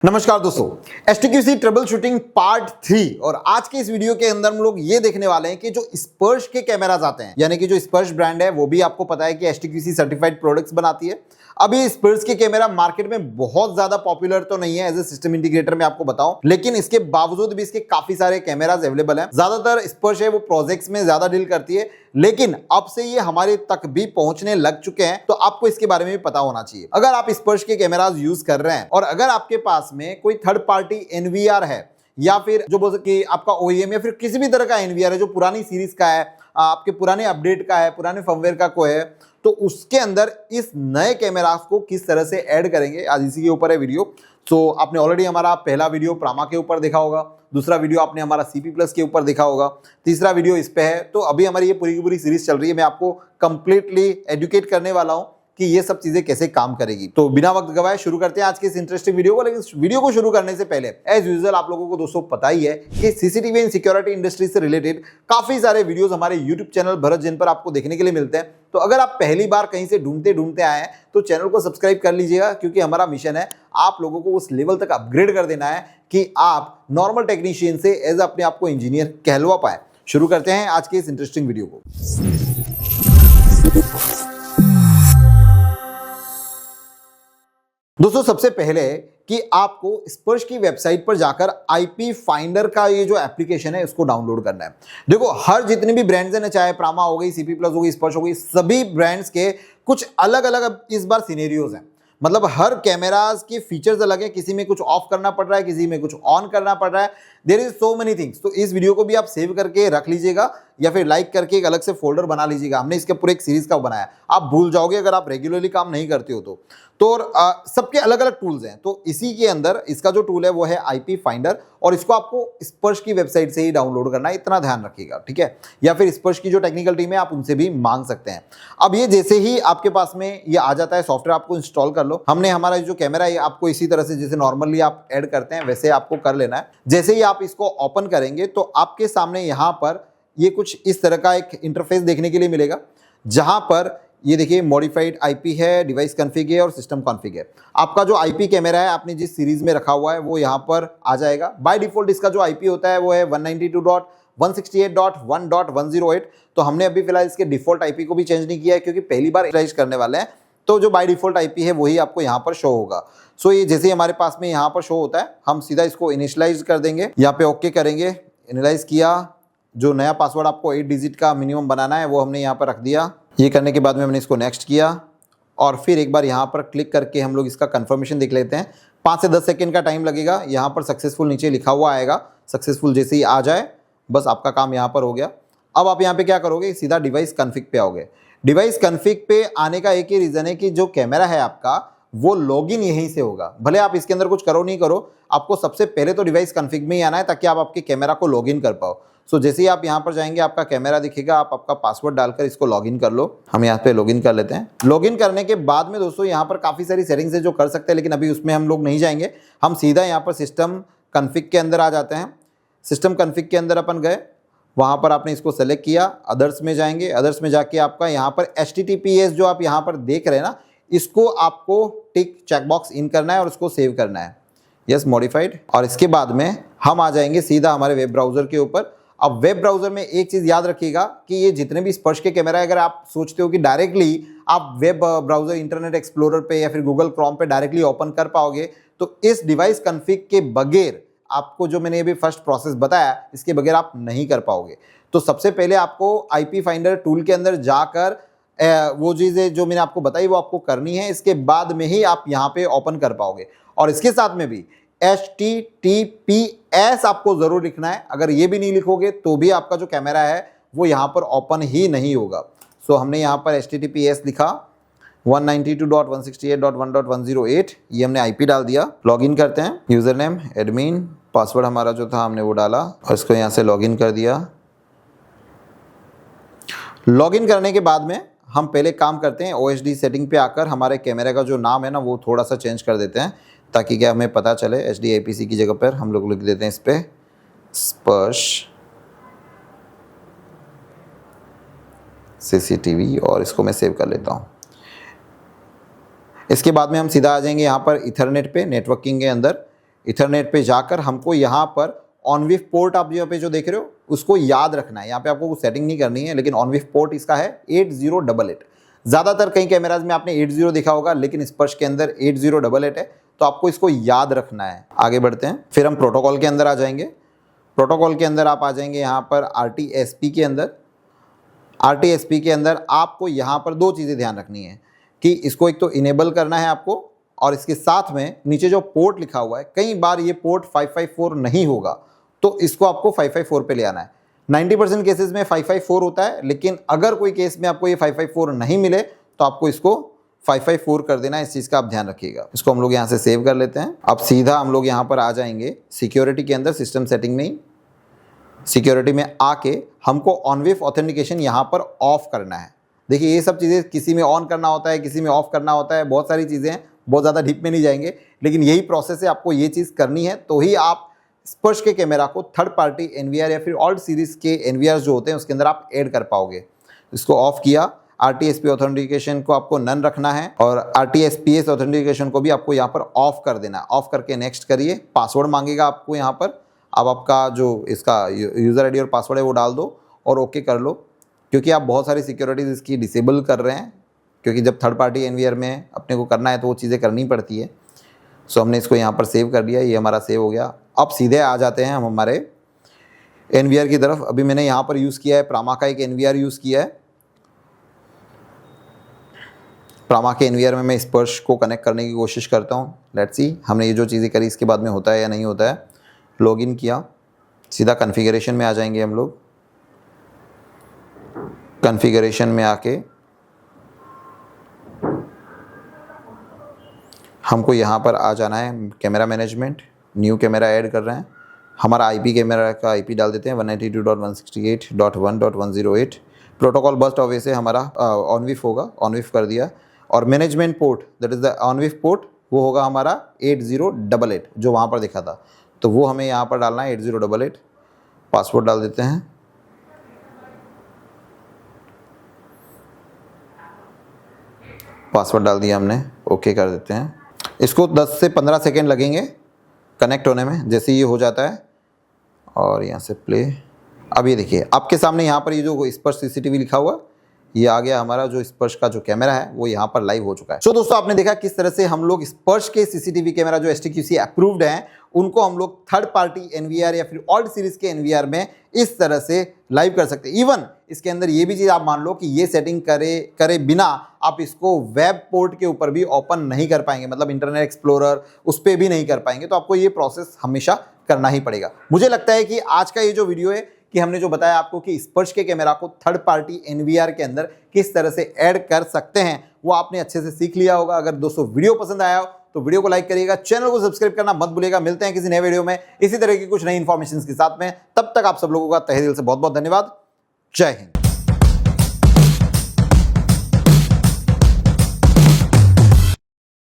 नमस्कार दोस्तों, HTQC trouble shooting part 3 और आज के इस वीडियो के अंदर हम लोग ये देखने वाले हैं कि जो स्पर्श के कैमरास आते हैं, यानी कि जो स्पर्श ब्रांड है वो भी आपको पता है कि HTQC सर्टिफाइड प्रोडक्ट्स बनाती है। अब ये स्पर्श के कैमरा मार्केट में बहुत ज्यादा पॉपुलर तो नहीं है एज ए सिस्टम इंटीग्रेटर में आपको बताऊं, लेकिन इसके बावजूद भी इसके काफी सारे कैमरास अवेलेबल हैं। ज्यादातर स्पर्श है वो प्रोजेक्ट्स में ज्यादा डील करती है, लेकिन अब से ये हमारे तक भी पहुंचने लग चुके हैं, तो आपको इसके बारे में भी पता होना चाहिए। अगर आप स्पर्श के कैमरास यूज कर रहे हैं और अगर आपके पास में कोई थर्ड पार्टी एनवीआर है या फिर जो बोल कि आपका ओईएम या फिर किसी भी तरह का एनवीआर है जो पुरानी सीरीज का है, आपके पुराने अपडेट का है, पुराने फर्मवेयर का कोई है, तो उसके अंदर इस नए कैमरास को किस तरह से ऐड करेंगे, आज इसी के ऊपर है वीडियो। तो आपने ऑलरेडी हमारा पहला वीडियो प्रामा के ऊपर देखा होगा, दूसरा वीडियो आपने हमारा सीपी प्लस के ऊपर देखा होगा, तीसरा वीडियो इस पे है। तो अभी हमारी ये पूरी की पूरी सीरीज चल रही है, मैं आपको कंप्लीटली एजुकेट करने वाला हूं कि ये सब चीजें कैसे काम करेगी। तो बिना वक्त गवाए शुरू करते हैं आज के इस इंटरेस्टिंग वीडियो को। लेकिन वीडियो को शुरू करने से पहले एज यूजुअल आप लोगों को दोस्तों पता ही है कि सीसीटीवी एंड सिक्योरिटी इंडस्ट्री से रिलेटेड काफी सारे वीडियोस हमारे यूट्यूब चैनल भरत जैन पर आपको देखने के लिए मिलते हैं। तो अगर आप पहली बार कहीं से ढूंढते आए हैं तो चैनल को सब्सक्राइब कर लीजिएगा, क्योंकि हमारा मिशन है आप लोगों को उस लेवल तक अपग्रेड कर देना है कि आप नॉर्मल टेक्नीशियन से एज अपने आप को इंजीनियर कहलवा पाए। शुरू करते हैं आज के इस इंटरेस्टिंग वीडियो को। दोस्तों सबसे पहले कि आपको स्पर्श की वेबसाइट पर जाकर आईपी फाइंडर का ये जो एप्लीकेशन है इसको डाउनलोड करना है। देखो हर जितनी भी ब्रांड्स हैं, चाहे प्रामा हो गई, सीपी प्लस हो गई, स्पर्श हो गई, सभी ब्रांड्स के कुछ अलग अलग इस बार सिनेरियोज हैं। मतलब हर कैमराज के फीचर्स अलग है, किसी में कुछ ऑफ करना पड़ रहा है, किसी में कुछ ऑन करना पड़ रहा है। There is so many things. तो इस वीडियो को भी आप सेव करके रख लीजिएगा या फिर लाइक करके एक अलग से फोल्डर बना लीजिएगा। हमने इसके पूरे एक सीरीज का बनाया, आप भूल जाओगे अगर आप रेगुलरली काम नहीं करते हो तो सबके अलग अलग टूल्स हैं। तो इसी के अंदर इसका जो टूल है वो है आईपी फाइंडर, और इसको आपको स्पर्श की वेबसाइट से ही डाउनलोड करना है, इतना ध्यान रखिएगा, ठीक है। या फिर स्पर्श की जो टेक्निकल टीम है आप उनसे भी मांग सकते हैं। अब ये जैसे ही आपके पास में ये आ जाता है सॉफ्टवेयर, आपको इंस्टॉल कर लो। हमने हमारा जो कैमरा है आपको इसी तरह से जैसे नॉर्मली आप ऐड करते हैं वैसे आपको कर लेना है। जैसे ही आप इसको ओपन करेंगे तो आपके सामने यहाँ पर ये कुछ इस तरह का एक इंटरफेस देखने के लिए मिलेगा, जहां पर ये देखिए मॉडिफाइड आईपी है, डिवाइस कॉन्फ़िग है और सिस्टम कॉन्फ़िग है। आपका जो आईपी कैमरा है आपने जिस सीरीज में रखा हुआ है वो यहाँ पर आ जाएगा। बाय डिफॉल्ट इसका जो आईपी होता है वो है 192.168.1.108। तो हमने अभी फिलहाल इसके डिफॉल्ट आईपी को भी चेंज नहीं किया है, क्योंकि पहली बार इनिशियलाइज करने वाले हैं। तो जो बाय डिफॉल्ट आईपी है वही आपको यहाँ पर शो होगा। सो ये जैसे ही हमारे पास में यहाँ पर शो होता है हम सीधा इसको इनिशियलाइज कर देंगे, यहाँ पे ओके करेंगे। इनिशियलाइज किया, जो नया पासवर्ड आपको 8 डिजिट का मिनिमम बनाना है वो हमने यहाँ पर रख दिया। ये करने के बाद में हमने इसको नेक्स्ट किया और फिर एक बार यहाँ पर क्लिक करके हम लोग इसका कंफर्मेशन देख लेते हैं। 5 से 10 सेकंड का टाइम लगेगा। यहाँ पर सक्सेसफुल नीचे लिखा हुआ आएगा, सक्सेसफुल जैसे ही आ जाए बस आपका काम यहाँ पर हो गया। अब आप यहाँ पे क्या करोगे, सीधा डिवाइस कॉन्फ़िग पे आओगे। डिवाइस कॉन्फ़िग पे आने का एक ही रीज़न है कि जो कैमरा है आपका वो लॉगिन यहीं से होगा। भले आप इसके अंदर कुछ करो नहीं करो, आपको सबसे पहले तो डिवाइस कॉन्फ़िग में ही आना है ताकि आप आपके कैमरा को लॉगिन कर पाओ। सो जैसे ही आप यहाँ पर जाएंगे आपका कैमरा दिखेगा, आप आपका पासवर्ड डालकर इसको लॉगिन कर लो। हम यहाँ पे लॉगिन कर लेते हैं। लॉगिन करने के बाद में दोस्तों यहाँ पर काफ़ी सारी सेटिंग्स है जो कर सकते हैं, लेकिन अभी उसमें हम लोग नहीं जाएंगे। हम सीधा यहाँ पर सिस्टम कॉन्फ़िग के अंदर आ जाते हैं। सिस्टम कॉन्फ़िग के अंदर अपन गए, वहाँ पर आपने इसको सेलेक्ट किया, अदर्स में जाएंगे। अदर्स में जाके आपका यहाँ पर HTTPS जो आप यहाँ पर देख रहे हैं ना, इसको आपको टिक चेकबॉक्स इन करना है और उसको सेव करना है, यस मॉडिफाइड। और इसके बाद में हम आ जाएंगे सीधा हमारे वेब ब्राउज़र के ऊपर। अब वेब ब्राउज़र में एक चीज़ याद रखिएगा कि ये जितने भी स्पर्श के कैमरा है, अगर आप सोचते हो कि डायरेक्टली आप वेब ब्राउज़र इंटरनेट एक्सप्लोरर पे या फिर गूगल क्रोम पे डायरेक्टली ओपन कर पाओगे, तो इस डिवाइस कॉन्फ़िग के बगैर आपको जो मैंने अभी फर्स्ट प्रोसेस बताया इसके बगैर आप नहीं कर पाओगे। तो सबसे पहले आपको आईपी फाइंडर टूल के अंदर जाकर वो चीज़ें जो मैंने आपको बताई वो आपको करनी है। इसके बाद में ही आप यहाँ पे ओपन कर पाओगे। और इसके साथ में भी HTTPS आपको ज़रूर लिखना है। अगर ये भी नहीं लिखोगे तो भी आपका जो कैमरा है वो यहाँ पर ओपन ही नहीं होगा। सो हमने यहाँ पर HTTPS लिखा, 192.168.1.108, ये हमने आईपी डाल दिया। लॉगिन करते हैं, यूज़र नेम एडमिन, पासवर्ड हमारा जो था हमने वो डाला और इसको यहाँ से लॉगिन कर दिया। लॉगिन करने के बाद में हम पहले काम करते हैं, OSD सेटिंग पे आकर हमारे कैमरे का जो नाम है ना वो थोड़ा सा चेंज कर देते हैं, ताकि क्या हमें पता चले। HDIPC की जगह पर हम लोग लिख देते हैं इस पर स्पर्श CCTV, और इसको मैं सेव कर लेता हूँ। इसके बाद में हम सीधा आ जाएंगे यहाँ पर इथरनेट पे, नेटवर्किंग के अंदर इथरनेट पे जाकर हमको यहाँ पर ऑनविफ पोर्ट आप यहाँ पे जो देख रहे हो उसको याद रखना है। यहाँ पे आपको कुछ सेटिंग नहीं करनी है, लेकिन ऑनविफ पोर्ट इसका है 8088। ज़्यादातर कई कैमराज में आपने 80 देखा होगा, लेकिन स्पर्श के अंदर 8088 है, तो आपको इसको याद रखना है। आगे बढ़ते हैं, फिर हम प्रोटोकॉल के अंदर आ जाएंगे। प्रोटोकॉल के अंदर आप आ जाएंगे यहाँ पर RTSP के अंदर। RTSP के अंदर आपको यहाँ पर दो चीज़ें ध्यान रखनी है कि इसको एक तो इनेबल करना है आपको, और इसके साथ में नीचे जो पोर्ट लिखा हुआ है, कई बार ये पोर्ट 554 नहीं होगा, तो इसको आपको 554 पे ले आना है। 90% केसेस में 554 होता है, लेकिन अगर कोई केस में आपको ये 554 नहीं मिले तो आपको इसको 554 कर देना है। इस चीज़ का आप ध्यान रखिएगा। इसको हम लोग यहाँ से सेव कर लेते हैं। अब सीधा हम लोग यहाँ पर आ जाएंगे सिक्योरिटी के अंदर, सिस्टम सेटिंग में ही सिक्योरिटी में आके हमको ऑनविफ ऑथेंटिकेशन यहाँ पर ऑफ करना है। देखिए ये सब चीज़ें किसी में ऑन करना होता है, किसी में ऑफ करना होता है, बहुत सारी चीज़ें हैं, बहुत ज़्यादा डीप में नहीं जाएंगे, लेकिन यही प्रोसेस है, आपको ये चीज़ करनी है, तो ही आप स्पर्श के कैमरा को थर्ड पार्टी NVR या फिर ऑल्ट सीरीज़ के NVR जो होते हैं उसके अंदर आप ऐड कर पाओगे। इसको ऑफ किया। RTSP ऑथेंटिकेशन को आपको नन रखना है और RTSPS ऑथेंटिकेशन को भी आपको यहाँ पर ऑफ कर देना है। ऑफ करके नेक्स्ट करिए। पासवर्ड मांगेगा आपको यहाँ पर, अब आपका जो इसका यूज़र ID और पासवर्ड है वो डाल दो और ओके कर लो, क्योंकि आप बहुत सारी सिक्योरिटीज़ इसकी डिसेबल कर रहे हैं, क्योंकि जब थर्ड पार्टी NVR में अपने को करना है तो वो चीज़ें करनी पड़ती है। सो हमने इसको यहाँ पर सेव कर दिया, ये हमारा सेव हो गया। अब सीधे आ जाते हैं हम हमारे NVR की तरफ। अभी मैंने यहाँ पर यूज़ किया है प्रामा का एक NVR यूज़ किया है। प्रामा के NVR में मैं स्पर्श को कनेक्ट करने की कोशिश करता हूँ। लेट्स सी हमने ये जो चीज़ें करी इसके बाद में होता है या नहीं होता है। लॉगिन किया, सीधा कॉन्फ़िगरेशन में आ जाएंगे हम लोग। कॉन्फ़िगरेशन में आके हमको यहाँ पर आ जाना है camera management, new camera add कर रहे हैं। हमारा IP कैमरा का IP डाल देते हैं 192.168.1.108। प्रोटोकॉल बस्ट ऑफ से हमारा ऑनविफ होगा, ऑनविफ कर दिया। और management port that is the ONVIF port, वो होगा हमारा 8088 जो वहाँ पर दिखा था, तो वो हमें यहाँ पर डालना है 8088। पासवर्ड डाल देते हैं। पासवर्ड डाल दिया हमने, ओके कर देते हैं। इसको 10 से 15 सेकेंड लगेंगे कनेक्ट होने में। जैसे ये हो जाता है और यहाँ से प्ले, अब ये देखिए आपके सामने यहाँ पर ये जो स्पर्श CCTV लिखा हुआ, ये आ गया हमारा जो स्पर्श का जो कैमरा है वो यहाँ पर लाइव हो चुका है। सो दोस्तों आपने देखा किस तरह से हम लोग स्पर्श के CCTV कैमरा जो STQC अप्रूव्ड हैं उनको हम लोग थर्ड पार्टी NVR या फिर ऑल्ट सीरीज के NVR में इस तरह से लाइव कर सकते हैं। इवन इसके अंदर ये भी चीज़ आप मान लो कि ये सेटिंग करे बिना आप इसको वेब पोर्ट के ऊपर भी ओपन नहीं कर पाएंगे, मतलब इंटरनेट एक्सप्लोरर उस पर भी नहीं कर पाएंगे, तो आपको ये प्रोसेस हमेशा करना ही पड़ेगा। मुझे लगता है कि आज का ये जो वीडियो है कि हमने जो बताया आपको कि स्पर्श के कैमरा को थर्ड पार्टी NVR के अंदर किस तरह से ऐड कर सकते हैं वो आपने अच्छे से सीख लिया होगा। अगर दोस्तों वीडियो पसंद आया हो तो वीडियो को लाइक करिएगा, चैनल को सब्सक्राइब करना मत भूलिएगा। मिलते हैं किसी नए वीडियो में इसी तरह की कुछ नई इन्फॉर्मेशन के साथ में। तब तक आप सब लोगों का तहे दिल से बहुत बहुत धन्यवाद। जय हिंद।